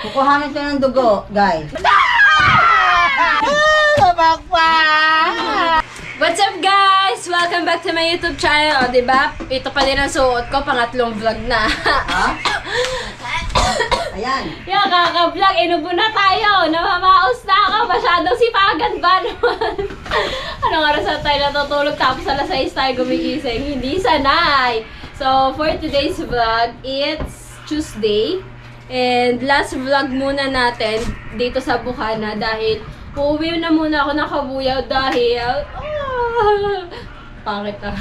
Kukuhanin ko ng dugo, guys. What's up guys? Welcome back to my YouTube channel. O, diba? Ito pa din ang suot ko. Pangatlong vlog na. Ha? Ayan. Yung kaka-vlog, inubo na tayo. Namamaos na ako. Masyadong sipagan ba naman? Anong oras na tayo natutulog tapos alas 6 tayo gumigising? Hindi sanay. So, for today's vlog, it's Tuesday. And last vlog muna natin dito sa Bukana dahil uuwi na muna ako ng Kabuyaw dahil pangit na.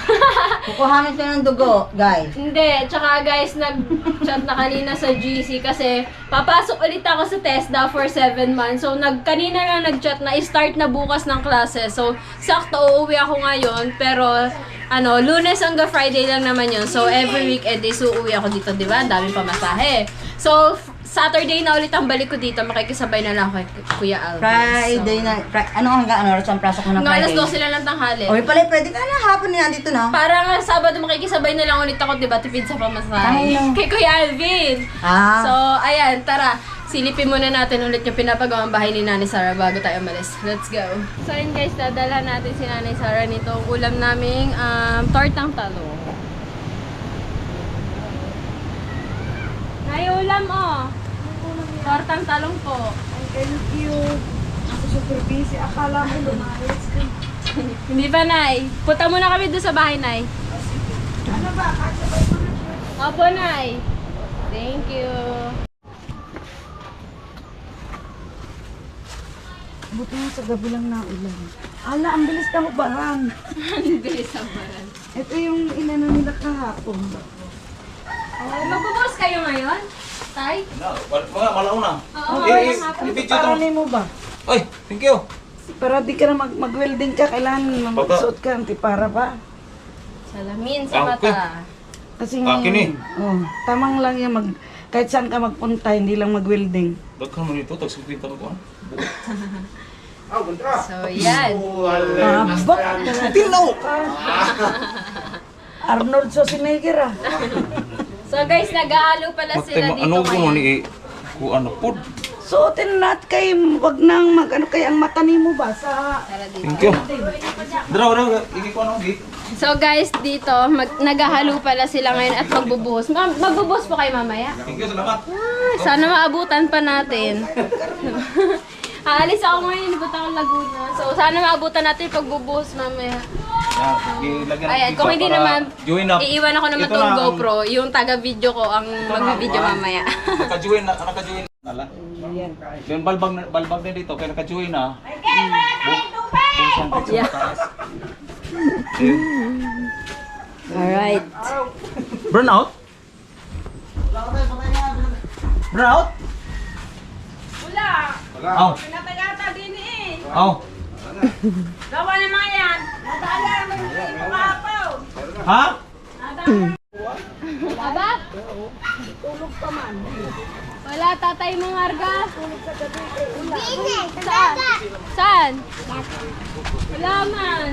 Kukuhanin ko ng dugo, guys. Hindi, tsaka guys, nag-chat na kanina sa GC kasi papasok ulit ako sa TESDA for 7 months. So, kanina lang nag-chat na i-start na bukas ng classes. So, sakto uuwi ako ngayon, pero Lunes hanggang Friday lang naman yun. So, every weekend is uuwi ako dito, di ba? Daming pamasahe. So, Saturday na ulit ang balik ko dito. Makikisabay na lang kay Kuya Alvin. Friday na. Hanggang ano oras ang pasok mo ng Hanggang Friday? alas 12 lang ng tanghali. Okay pala, pwede ka na. Hapon na nandito na. Parang Sabado makikisabay na lang ulit ako, di ba? Tipid sa pamasahe. Ay, no. Kay Kuya Alvin. So, ayan, tara. Silipin muna natin ulit yung pinapagawang bahay ni Nanay Sara bago tayo umalis. Let's go. So, yun guys, dadalhan natin si Nanay Sara nitong ulam naming tortang talong. Nay, ulam oh. Tortang talong po. Thank you. Ako super busy. Akala mo lumayas ka. Hindi pa, Nay. Punta muna kami doon sa bahay, Nay. Ano ba? Kasabay mo na siya. Opo, Nay. Thank you. Buti nga sa gabi lang na ulan. Ala, ang bilis ka hubaran. Ang bilis ang baran. Ito yung inano nila kahapon. Magbubukas kayo ngayon? Tay? Mga malauna. Oo, walang hapon. I-video Para to. mo ba? Ay, thank you. Para di ka na mag-welding ka, kailangan magsuot ka ng tipara pa. Salamin sa Okay. mata. Kasi Akin eh. Oh, tamang lang yan kahit saan ka magpunta, hindi lang mag-welding. Daghan mo nito, tag-sukita ko. So, yan. Abot! Tinaw! Arnold Schwarzenegger ah. So, guys, nag-aalo pala sila dito Ano ko ngayon. ni kuan pod. Suotin nat kay wag nang ano kay ang mata nimo ba sa Tara dito. Thank you. Dra, iki ko ano gi. So, guys, dito, naghahalo pala sila ngayon at magbubuhos. Magbubuhos po kayo mamaya. Thank you, salamat. Sana maabutan pa natin. Aalis ako ngayon, punta akong Laguna. So, sana maabutan natin yung pagbubuhos mamaya. Ayan, kung hindi naman, iiwan ako naman tong GoPro. Yung taga-video ko ang mag-video mamaya. Naka-join nala. Yung balbag na dito, kaya naka-join na. Yeah. Alright. Burnout? Burnout? Wala. Aw. Pinatagata din eh. Aw. Gawa naman yan. Nadala naman yung kapaw. Ha? Aba? tulog pa man. Wala, tatay mong arga. Saan? Saan? Wala man.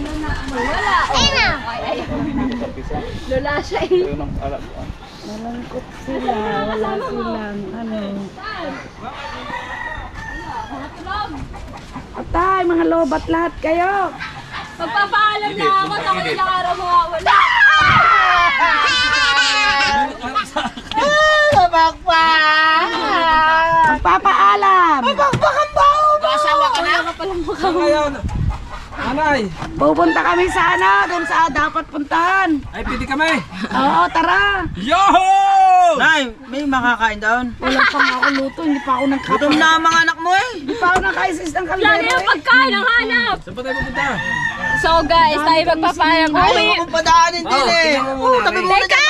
Wala. Ay. Lola siya eh. Ayun ang alam ko. Malangkot sila, wala silang ano. Saan? Matulog. Atay, mga lobat lahat kayo. Magpapaalam na ako. Takot ilang araw mawawala. Magpapaalam. Asawa ka na? Wala ka palang mukhang. Anay! Pupunta kami sa doon sa dapat puntahan. Ay, pwede kami! Oo, tara. Yoho! Nay, may makakain doon. Wala pa nga ako luto, hindi pa ako Gutom na ang mga anak mo eh. Hindi pa ako nakaisis ng Lagi kaldero yung pagkain ang hanap. Saan pa tayo pupunta? So guys, tayo magpapaalam. Uwi! Kung padaanin din eh. Tabi mo na Teka!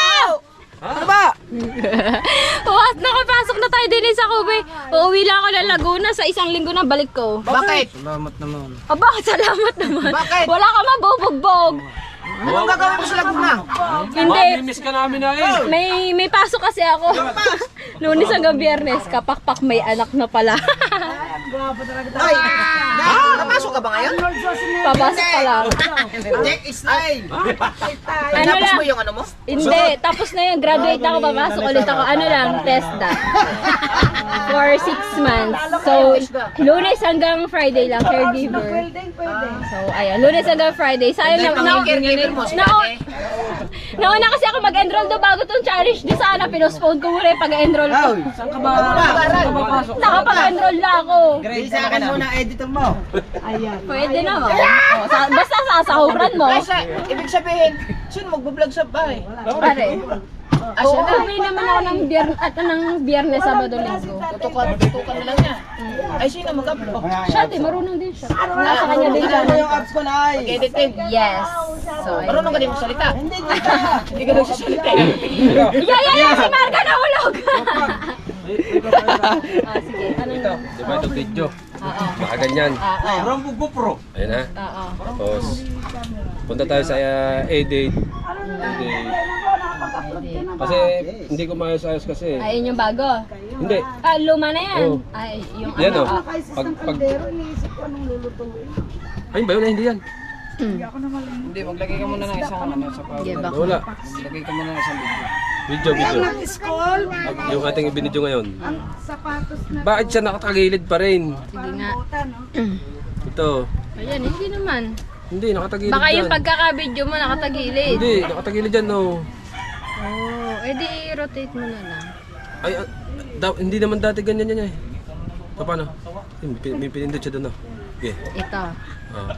Ano ba? What? Nakapasok na tayo din sa Kubi. Uuwi lang ako ng Laguna sa isang linggo na balik ko. Bakit? Salamat naman. Aba, salamat naman. Bakit? Wala ka mabubugbog. Anong gagawin mo sa Laguna? Hindi. Miss ka namin na eh. May pasok kasi ako. Lunes hanggang Biyernes, kapakpak may anak na pala. Ay, napasok ka ba ngayon? Papasok pa lang. Check style. Ano Tapos lang? mo yung ano mo? Hindi, tapos na yun. Graduate ako, papasok ulit ako. Ano lang, TESDA. For 6 months. So, Lunes hanggang Friday lang, caregiver. So, ayan, Lunes hanggang Friday. Sayang lang, Caregiver mo, si ate. nauna kasi ako mag-enroll daw bago tong challenge. Di sana, pinospone ko muna yung pag-enroll ko. Saan ka ba? Saan ka ba pasok? Nakapag-enroll na ako. Grade sa akin muna editor mo. Pwede naman. O, basta sasahuran mo. Ibig sabihin, sino magbablog sa bahay? Pare. Oo, uwi naman ako ng biyernes, Sabado, Linggo. Tutukan na lang niya. Ay, sino mag-upload? Siya, marunong din siya. Nasa kanya din siya. yung apps ko na ay. Edited. Yes. So, Marunong ka din magsalita. Hindi ka nagsasalita. Yeah, si Marga nahulog. Sige, ano na? Di ba ito video? Oo. Baka ganyan. Rambo GoPro. Ayun na. Oo. Tapos, punta tayo sa A-Date. Kasi hindi ko maayos-ayos kasi. Ayun yung bago. Hindi. Luma na yan. Oo. Ay, yung Yan o. ano. Pag... Ayun ba yun? Hindi yan. Hindi, maglagay ka muna ng isang ano sa power. Yeah, baka. Wala. Maglagay ka muna ng isang video. Video. School, Yung ating ibinidyo ngayon. sapatos na Bakit siya nakatagilid pa rin? Sige nga. Ito. Ayan, hindi naman. Hindi, nakatagilid Baka yung yan. pagkaka-video mo nakatagilid. Hindi, nakatagilid yan no. Oh, edi rotate mo na lang. Ay, hindi naman dati ganyan yan eh. Paano? May pinindot siya doon no. Okay. Ito. Ah.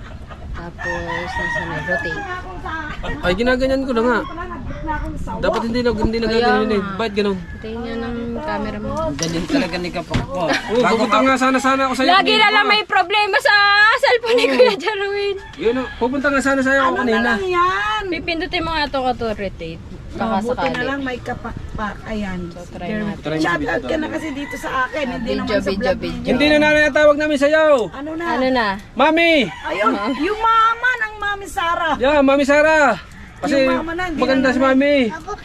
Tapos, nasa na, rotate. Ay, ginaganyan ko na nga. Dapat hindi na ganyan eh. Bakit ganun? Patayin niya ng camera mo. Ganyan talaga ni Kapak ko. Oh, pupunta nga sana ako sa'yo. Lagi na lang may problema sa cellphone ni Kuya Jarwin. Yun, pupunta nga sana sa'yo ako kanina. yan. Pipindutin mo nga ito ka to rotate. Baka Buti na sakali. lang may kapakpak. Ayan. Try natin. Try mo sa Shout out video ka na daw. kasi dito sa akin. Hindi Video, naman sa video, vlog. video. Hindi na nanay ang tawag namin sa'yo. Ano na? Ano na? Mami! Ayun, yung mama ng Mami Sara. Yeah, Mami Sara. Kasi Yung mama na, hindi maganda na si Mami.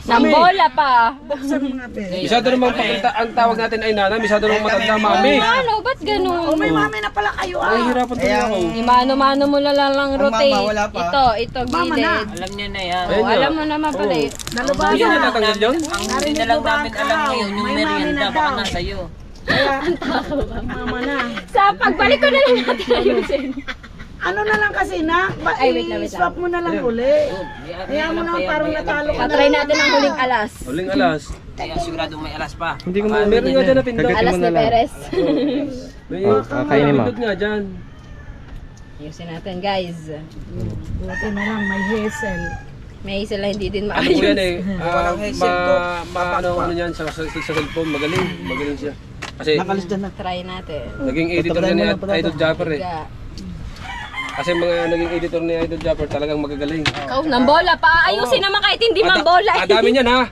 Nang bola pa. Buksan mo nga, be. Masyado namang pakita, ang tawag natin ay nanay, masyado namang matanda Mami. Ano? Ba't ganun? Oh, may mami na pala kayo Ay, ah. hirapan tuloy ako. Imano-mano mo na lang rotate. mama, wala pa. Ito Mama na. gilid. Alam niya na yan. Ayun Oh, na. alam mo naman pala eh. Nalabas Hindi niya na. tatanggal yun? Narinig mo ba ang kahaw? May mami na daw. sa'yo. Kaya, mama na. Sa pagbalik ko na lang natin ayusin. Ano na lang kasi na, Ay, wait lang. swap mo na lang uli. Kaya mo na parang natalo ka na. Try natin ang huling alas. Huling alas. Kaya sigurado may alas pa. Hindi ko meron nga dyan na pindot. Alas ni Perez. May pindot nga dyan. Ayusin natin guys. Buti na lang, may hazel. May isa lang hindi din Ano ko yan maayos. eh. Ano yan sa cellphone, magaling siya. Kasi Try natin. naging editor niya ni Idol Japper eh. Tiga. Kasi mga naging editor ni Idol Japper talagang magagaling. Ikaw, nang bola pa. Ayusin naman kahit hindi man bola. Dami niyan ha.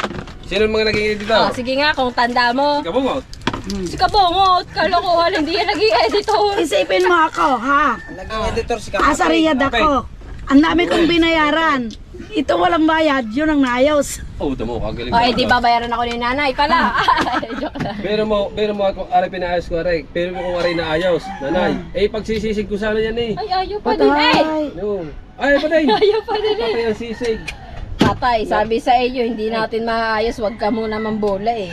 Sino mga naging editor? Oh, sige nga kung tanda mo. Kabungot. Si Kabongot, kalokohan, hindi yan naging editor. Isipin mo ako, ha? Naging editor si Asa Riyadh ako. Ang dami kong binayaran. Ito walang bayad, yun ang naayos. Oh, damo kagaling. O, di babayaran ako ni nanay pala. Joke lang. Pero mo ako ari pinaayos ko ari. Pero kung ari naayos, nanay. Eh pagsisisig ko sana yan eh. Ay, ayaw pa din eh. No. Ay patay. Ayaw pa din eh. Patay ang sisig. Tatay, sabi sa iyo, hindi natin maayos, wag ka muna mambola eh.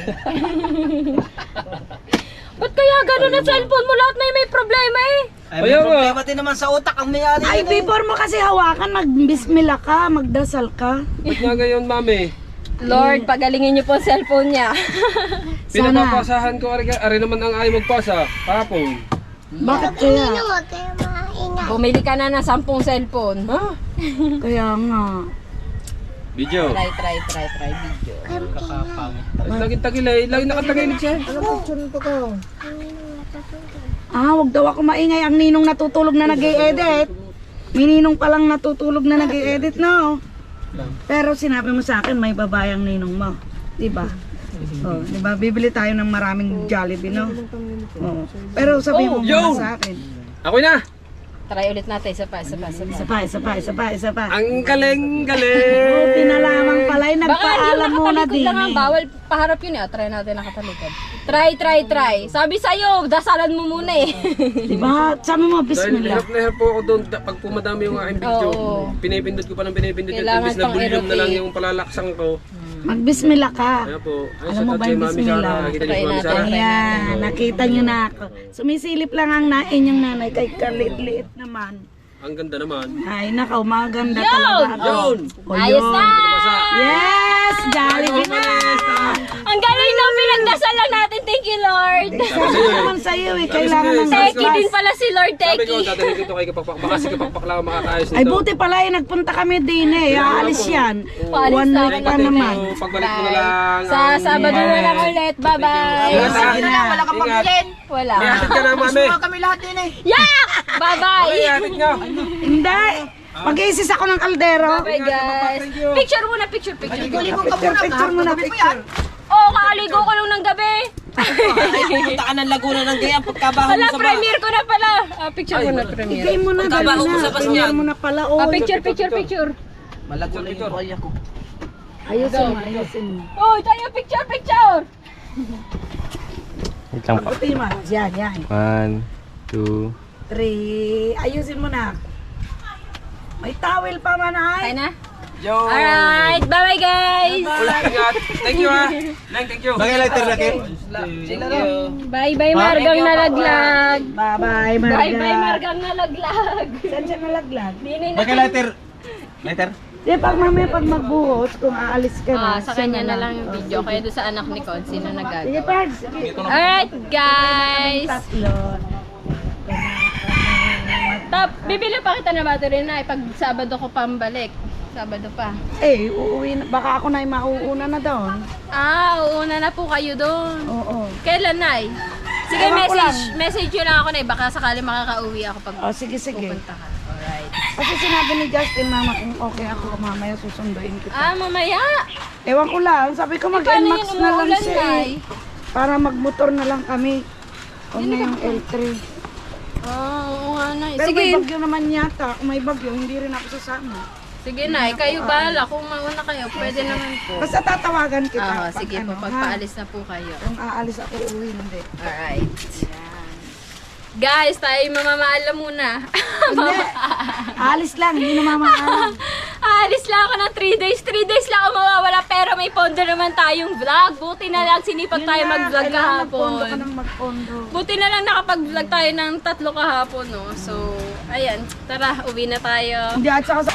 Ba't kaya ganun ang cellphone mo? Lahat may problema eh. Ay, Kaya may nga. problema din naman sa utak ang mayari. Ay, before mo kasi hawakan, mag-bismillah ka, magdasal ka. Ba't nga gayon, mami? Lord, pagalingin niyo po ang cellphone niya. Pinapapasahan ko ari naman ang ayaw magpasa. Kapon. Bakit kaya? Bumili ka na ng 10 cellphone. Ha? Kaya nga. Video. Try video. Lagi tagilay, lagi nakatagilid siya. Wag daw ako maingay. Ang ninong natutulog na nag-i-edit. May ninong palang natutulog na nag-i-edit, no? Pero sinabi mo sa akin, may babayang ninong mo. Diba? Oh, diba? Bibili tayo ng maraming Jollibee, no? Oh. Pero sabi mo muna Yo! sa akin. Ako na. Try ulit natin. Isa pa. Isa pa. Ang galing! Buti na lamang pala, Baka hindi nagpaalam muna nakatalikod din lang ang eh. bawal. Paharap yun eh. Try natin nakatalikod. Try. Sabi sa'yo, dasalan mo muna eh. Diba? Sabi mo, Dahil bismillah. hirap na hirap po ako doon pag pumadami yung aking video. Oo. Pinipindot ko pa ng pinipindot yun. Kailangan Imbis na pang volume na lang i-rotate. yung palalaksan ko. Magbismillah ka. Kaya po. Ay, Alam mo shout out ba kay yung Mami bismillah? Sara. Nakita niyo si Try Mami natin. Sara? Ayan, nakita nyo na ako. Sumisilip lang ang nain yung nanay kay kaliit-liit naman. Ang ganda naman. Ay, nakaw, maganda talaga ako. Yun! O, Ayos yun. na! Yes! Jollibee na! Ang galing na pinagdasal lang natin. Thank you, Lord. Sabi ko naman sa'yo eh, kailangan ng Teki din pala si Lord Sabi ko, Teki. dadalhin ko ito kay Kapakpak. Baka si Kapakpak lang ang makakaayos nito. Ay, buti pala eh, nagpunta kami din eh. Aalis yan. Paalis One na week ako pa na. naman. So, pagbalik mo na lang. Sa Sabado na lang ulit. Bye-bye. Ingat, ha? Sige na. Wala ka pagbilin. Wala. Ihatid ka na, Mami. Kami lahat din eh. Yak! Okay, Bye-bye. ihatid ka. Hindi. Mag-iisis ako ng kaldero. Bye guys. Picture muna, picture. Picture muna, picture. Oh, kakaligo ko lang ng gabi. Punta ka ng Laguna ng Gayam pagkabaho Wala, premiere ko na pala. Premiere muna, premiere. Ikay mo na, dali na. Tingnan mo na pala. Oh, Picture. Malago na yung kuya ko. ayusin mo. Oh, tayo, picture. Wait lang po. Pagputi mo. Yan. 1, 2, 3. Ayusin mo na. May towel pa man Tayo ay. na. Yo! Alright, bye-bye guys. Ingat. Thank you, ha. Neng, thank you. Bagay lighter na kayo. Thank you. Bye-bye Margang nalaglag. Bye-bye, Marga. Bye-bye Margang nalaglag. Saan siya nalaglag? Dini Bagay lighter. Lighter? Di, pag mamaya pag magbuhos, kung aalis ka na. sa kanya na lang yung video. Kaya doon sa anak ni Con, sino Sige, nagagawa. Pag. Sige. Alright guys. Tatlo. Bibili pa kita na battery na. Pag Sabado ko pambalik. Sabado pa. Eh, uuwi na. Baka ako na mauuna na doon. Uuna na po kayo doon. Oo. Kailan, Nay? Sige, Ewan ko message nyo lang ako, Nay. Baka sakali makakauwi ako pag Oh, sige. pupunta ka. Alright. Kasi sinabi ni Justin, mama, kung okay ako, mamaya susunduin kita. Mamaya. Ewan ko lang, sabi ko Paano mag-NMAX yun na lang umuulan, siya Nay? eh. Para magmotor na lang kami. Huwag na yung L3. Oo nga, Nay. Pero Sige, may bagyo naman yata. Kung may bagyo, hindi rin ako sasama. sige, Nay. Kayo bahala. Kung mauna kayo, pwede naman po. Basta tatawagan kita. Sige po, ha? pagpaalis na po kayo. Kung aalis ako, uwi hindi. Alright. Guys, tayo mamamaalam muna. Hindi. Aalis lang, hindi na mamaalam. Aalis lang ako ng 3 days. 3 days lang ako mawawala pero may pondo naman tayong vlog. Buti na lang sinipag tayo mag-vlog Kailangan magpondo ka kahapon. ng magpondo. Buti na lang nakapag-vlog tayo ng 3 kahapon, no? So, ayan. Tara, uwi na tayo. Hindi, at saka sa...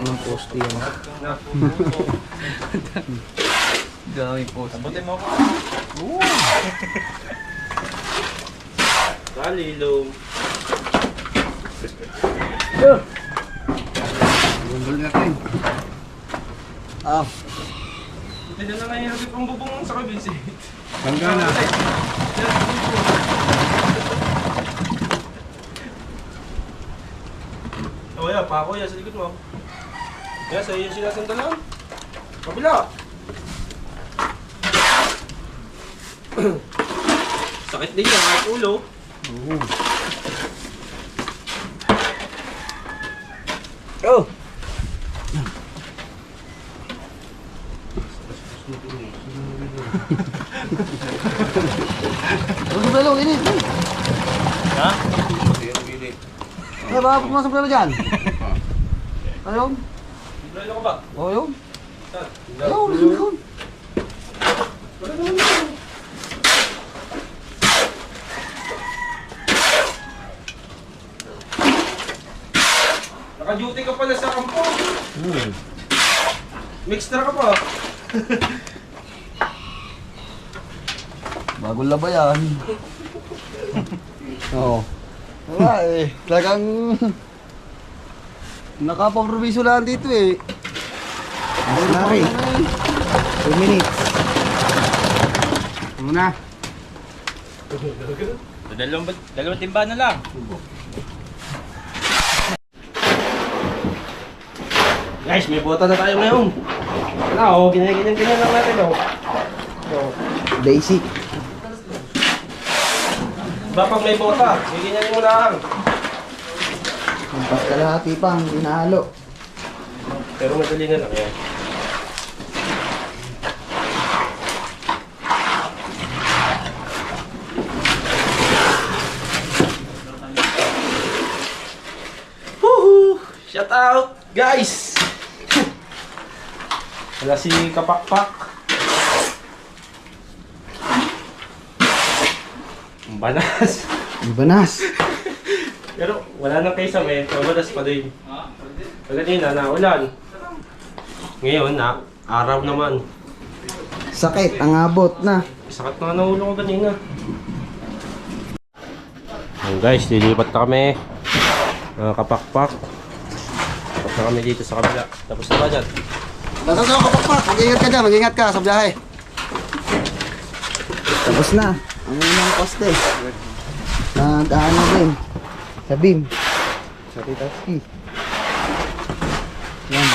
ng poste yan. Daming poste. Sabutin mo ako. Kalilo. Bundol natin. Ah, Hindi na lang yung hagip ang bubong sa kabisi. bangga na. Oh, yan. Pako yan sa likod mo. Yan, sa iyo sila sandalan. Kabila. Sakit din yan, kahit ulo. Oh! Huwag ba lang, init. Ha? Eh, baka pumasok na dyan. Ayun. Ano ka ba? Oh, yun. Saan? Ayun, ayun. Naka-duty ka pala sa kampo. Mixtra ka pa. Bagong laba yan. Oo. Wala eh. Talagang nakapamprobiso lang dito eh. Nari. 2 minutes. Muna. Dalawang timba na lang. Guys, may bota na tayo ngayon. Wala, oh. Ganyan lang natin, oh. Basic. Pag may bota, ganyan mo lang. Ang kalahati pa, hindi nahalo. Pero madali na lang yan. Woohoo! Shout out, guys! Wala si Kapakpak. Ang banas. Ibanas. Pero wala nang kaysa may mabalas pa din. Kanina na ulan. Ngayon na araw naman. Sakit, ang abot na. Sakit na ulo ko kanina. Ayan guys, lilipat na kami. Kapakpak. Tapos na kami dito sa kabila. Tapos na ba dyan? Nasaan ka kapakpak? Mag-ingat ka dyan, mag-ingat ka sa biyahe. Tapos na. Ang unang poste. Nag-ano din. Sa beam. Sa Titaski. Yan.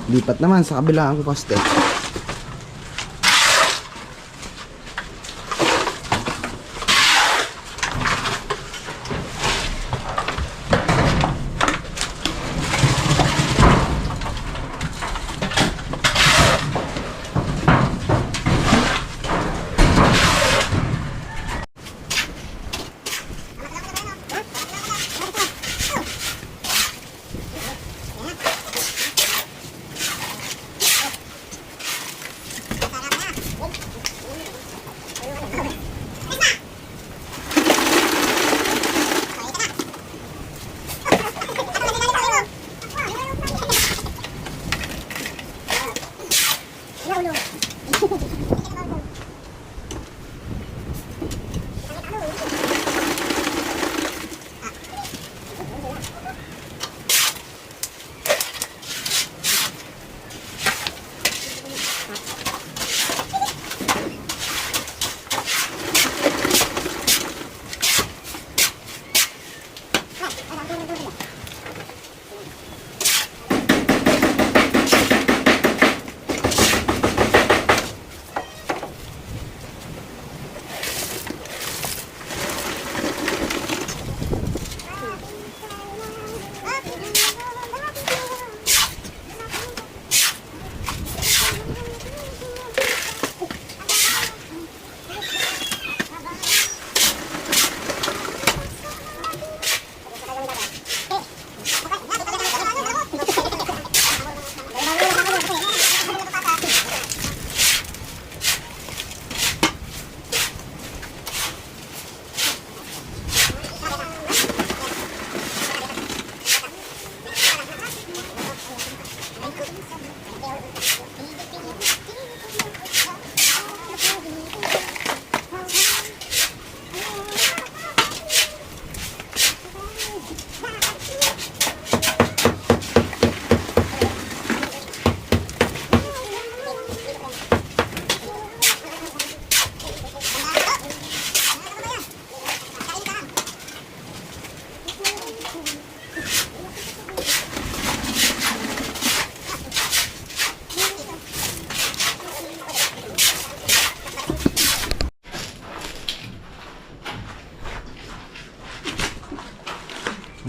Lipat naman sa kabilang poste.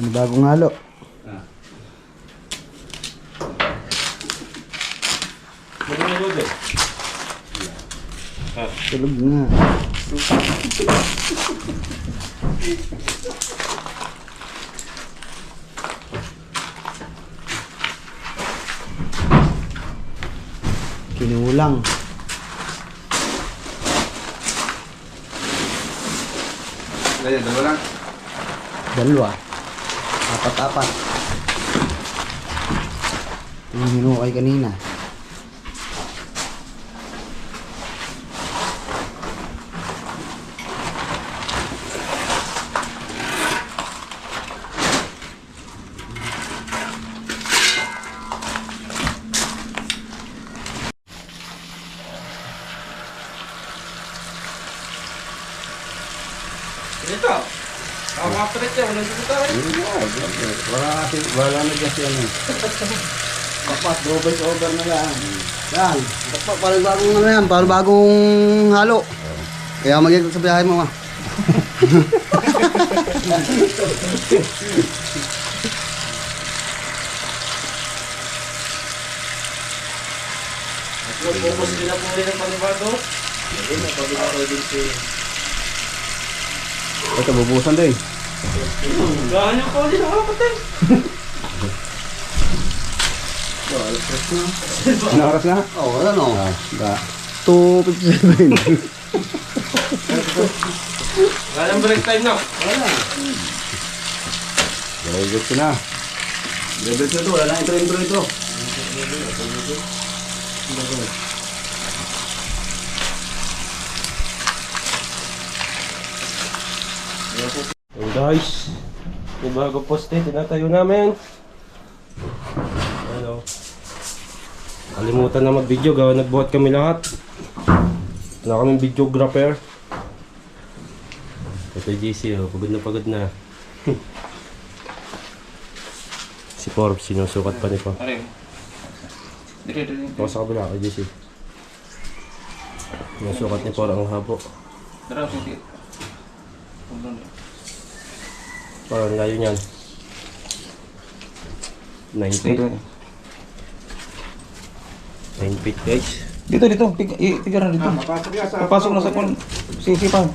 May bagong halo. Tulog nga. Kinulang. Ganyan, dalawa lang. Dalawa. Apat-apat. Yung hinukay kanina. Dito. Makapalit yan. Walang dito tayo. Wala na kasi ano. Dapat double over na lang. Yan. Dapat parang bagong ano yan. Parang bagong halo. Kaya mag-ikot sa biyahe mo, ma. Focus din na po rin ang panibago. Ito, bubusan din. Ganyan po ulit ang kapatid. Ano oras na? Oo, wala no. 2:57. Ganyan break time na. Very good na. Very good na ito. Wala na intro ito. Hey guys, may bago poste, tinatayo namin. Ano? Kalimutan na mag-video, gawa nagbuhat kami lahat. Wala kaming videographer. Ito yung GC, oh, pagod na. Si Forbes, sinusukat pa ni pa. Ano yun? Dito. Ako sa kabila kay GC. Sinusukat ni Forbes ang habo. Daraw, sige. Pumunta. Parang layo niyan. 9 feet. Dito. 9 feet guys. Dito. Tiga na dito. Papasok na sa kon. Sige pa.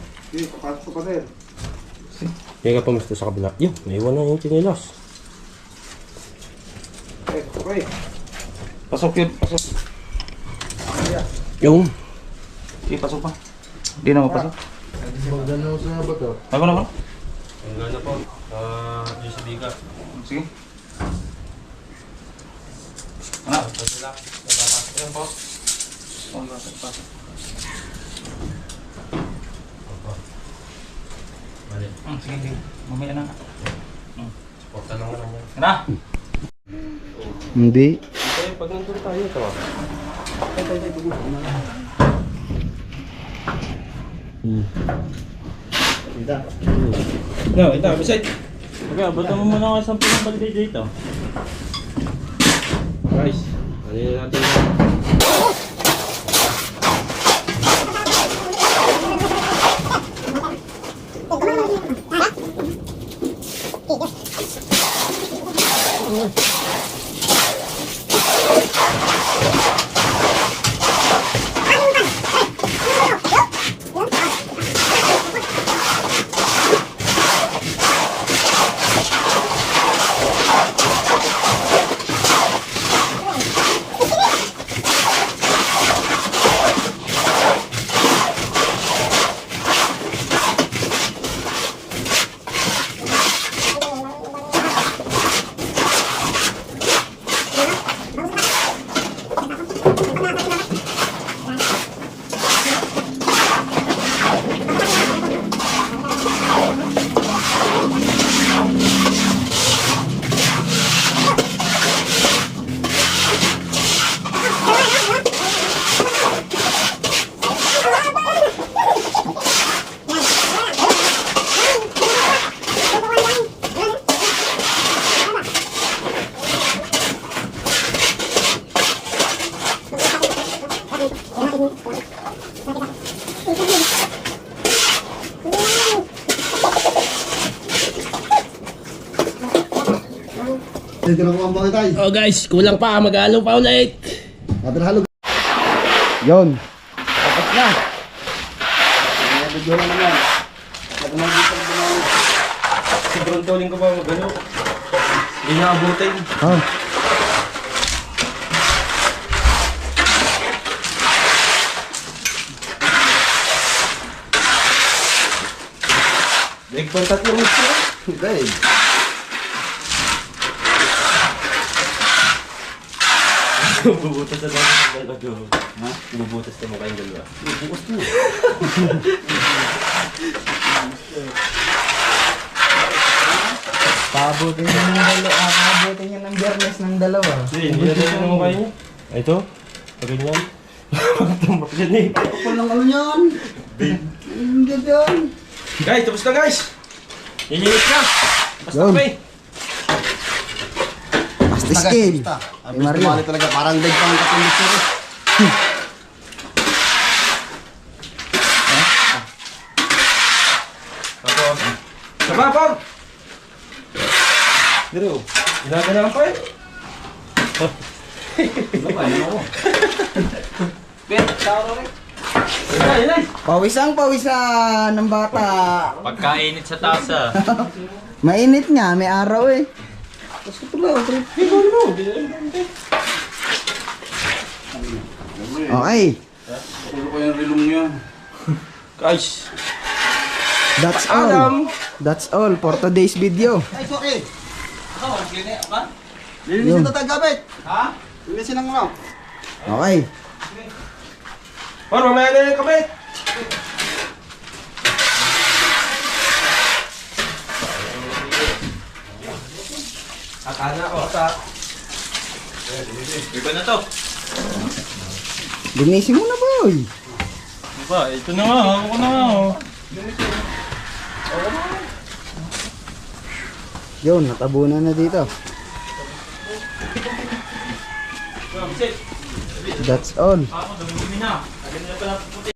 Kaya ka pamista sa kabila. Yun, may iwan na yung chinilas. Pasok yun. Pasok. Yung. Sige, pasok pa. Di na mapasok. Magdanaw sa bato. Ako na. Ang gana po. Yung sa biga. Sige. Ano? Yan po. Pasok. Mali. Sige. Mamaya na. Porta lang lang yan. Ano? Hindi. Kaya pag nandun tayo, ito ah. No, ito. Beside. Okay, bato mo muna ka 10 ng balde dito. Guys, ano yun natin? Dito na ko ang bakit tayo. Oh guys, kulang pa. Mag-halo pa ulit. Natin halo. Yun. Tapos na. Medyo na naman. Pag nandito na naman. Sobrang tuling ko pa mag-halo. Hindi na abutin. Oh. Nagpang tatlong ito. Okay. Bubutas na lang yung dalawa doon. Ha? Bubutas na mo kayong dalawa. Bukas mo. Paabutin niya ng dalawa. Paabutin niya ng biyernes ng dalawa. Hindi na tayo ng mukha niya. Ito? Ganyan. Pagtumbak dyan eh. Kapal ng ano yan? Hindi yan. Guys, tapos na guys! Lilinis na! Basta Yun. kape! Basta scale. Ay, Mario. Talaga, parang leg pang katulad siya. Ako. Sabapag! Dito. Ginaganahan pa eh. Inay! Pawisan ng bata. Pagkainit sa tasa. Mainit nga, may araw eh. Okay, Pulo ko yung rilong niya. Guys! that's all. That's all for today's video. Ay, sorry. Lilinisin na tayo gamit. Ha? Lilinisin ang ano. Okay. Par, mamaya na yung kapit! Akala ko sa... Iba na to. Linisin mo na, boy. Diba, ito na nga. Ako na nga. Oh. Yun, natabunan na dito. That's all. Ako, dumi na. Alam na pala puti.